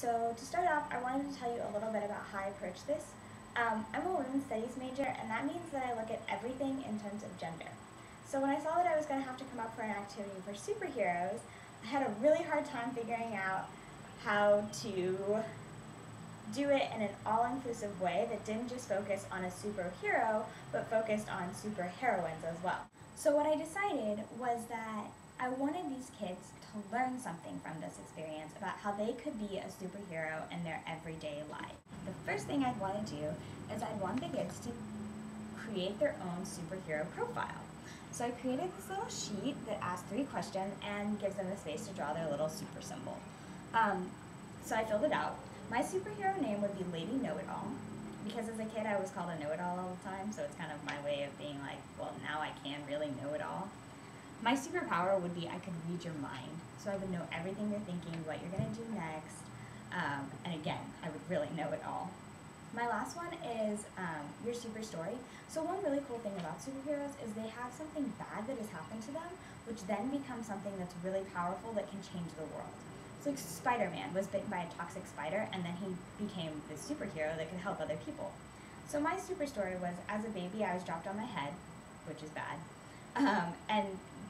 So to start off, I wanted to tell you a little bit about how I approach this. I'm a women's studies major, and that means that I look at everything in terms of gender. So when I saw that I was going to have to come up for an activity for superheroes, I had a really hard time figuring out how to do it in an all-inclusive way that didn't just focus on a superhero, but focused on superheroines as well. So what I decided was that I wanted these kids to learn something from this experience about how they could be a superhero in their everyday life. The first thing I'd want to do is I'd want the kids to create their own superhero profile. So I created this little sheet that asks 3 questions and gives them the space to draw their little super symbol. So I filled it out. My superhero name would be Lady Know-It-All, because as a kid I was called a know-it-all all the time, so it's kind of my way of being like, well, now I can really know it all. My superpower would be I could read your mind, so I would know everything you're thinking, what you're going to do next, and again, I would really know it all. My last one is your super story. So one really cool thing about superheroes is they have something bad that has happened to them, which then becomes something that's really powerful that can change the world. So like Spider-Man was bitten by a toxic spider, and then he became this superhero that could help other people. So my super story was, as a baby, I was dropped on my head, which is bad,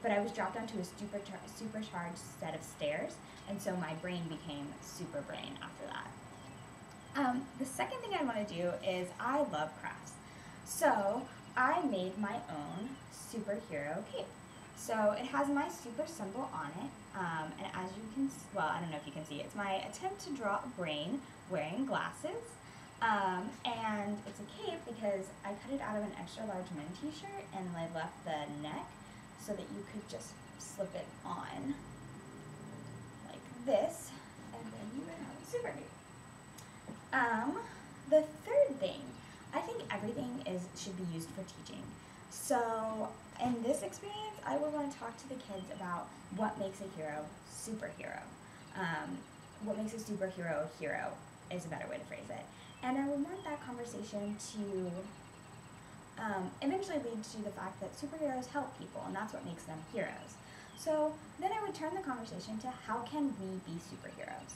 but I was dropped onto a supercharged set of stairs, and so my brain became super brain after that. The second thing I want to do is I love crafts. So I made my own superhero cape. So it has my super symbol on it, and as you can, well, I don't know if you can see, it's my attempt to draw a brain wearing glasses, and it's a cape because I cut it out of an extra large men t-shirt and I left the neck so that you could just slip it on like this, and then you would have a super cape. The third thing, I think everything should be used for teaching. So in this experience, I would want to talk to the kids about what makes a hero superhero. What makes a superhero a hero is a better way to phrase it. And I would want that conversation to eventually lead to the fact that superheroes help people, and that's what makes them heroes. So then I would turn the conversation to how can we be superheroes?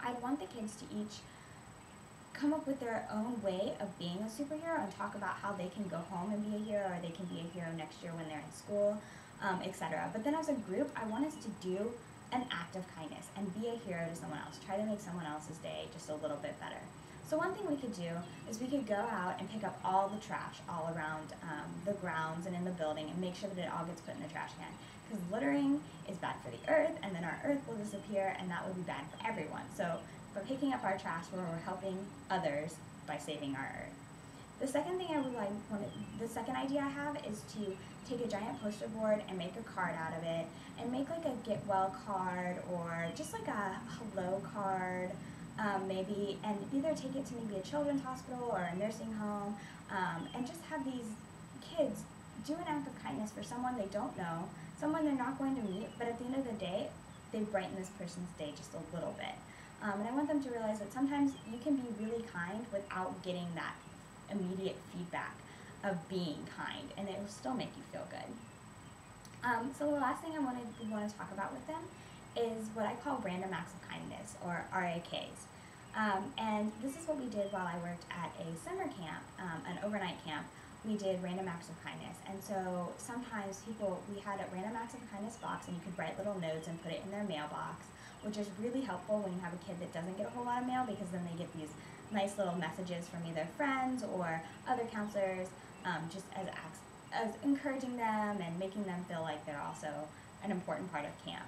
I'd want the kids to each come up with their own way of being a superhero and talk about how they can go home and be a hero, or they can be a hero next year when they're in school, etc. But then as a group, I want us to do an act of kindness and be a hero to someone else. Try to make someone else's day just a little bit better. So one thing we could do is we could go out and pick up all the trash all around the grounds and in the building and make sure that it all gets put in the trash can. Because littering is bad for the earth, and then our earth will disappear, and that would be bad for everyone. So by picking up our trash, we're helping others by saving our earth. The second thing the second idea I have is to take a giant poster board and make a card out of it, and make like a get well card or just like a hello card, maybe, and either take it to maybe a children's hospital or a nursing home, and just have these kids do an act of kindness for someone they don't know, someone they're not going to meet, but at the end of the day, they brighten this person's day just a little bit. And I want them to realize that sometimes you can be really kind without getting that immediate feedback of being kind, and it will still make you feel good. So the last thing I want to talk about with them is what I call random acts of kindness, or RAKs. And this is what we did while I worked at a summer camp, an overnight camp. We did random acts of kindness, and so sometimes we had a random acts of kindness box, and you could write little notes and put it in their mailbox, which is really helpful when you have a kid that doesn't get a whole lot of mail, because then they get these nice little messages from either friends or other counselors, just as encouraging them and making them feel like they're also an important part of camp.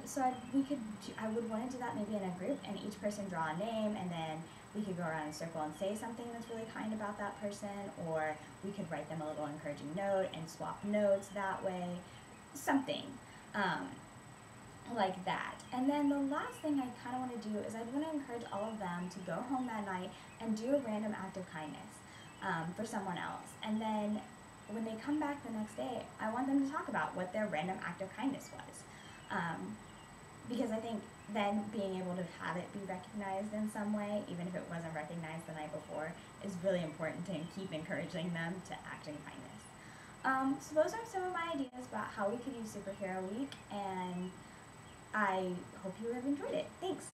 So I would want to do that maybe in a group, and each person draw a name, and then we could go around in a circle and say something that's really kind about that person, or we could write them a little encouraging note and swap notes that way, something like that. And then the last thing I kind of want to do is I'd want to encourage all of them to go home that night and do a random act of kindness for someone else. And then when they come back the next day, I want them to talk about what their random act of kindness was. Because I think then being able to have it be recognized in some way, even if it wasn't recognized the night before, is really important to keep encouraging them to act in kindness. So those are some of my ideas about how we could use Superhero Week, and I hope you have enjoyed it. Thanks.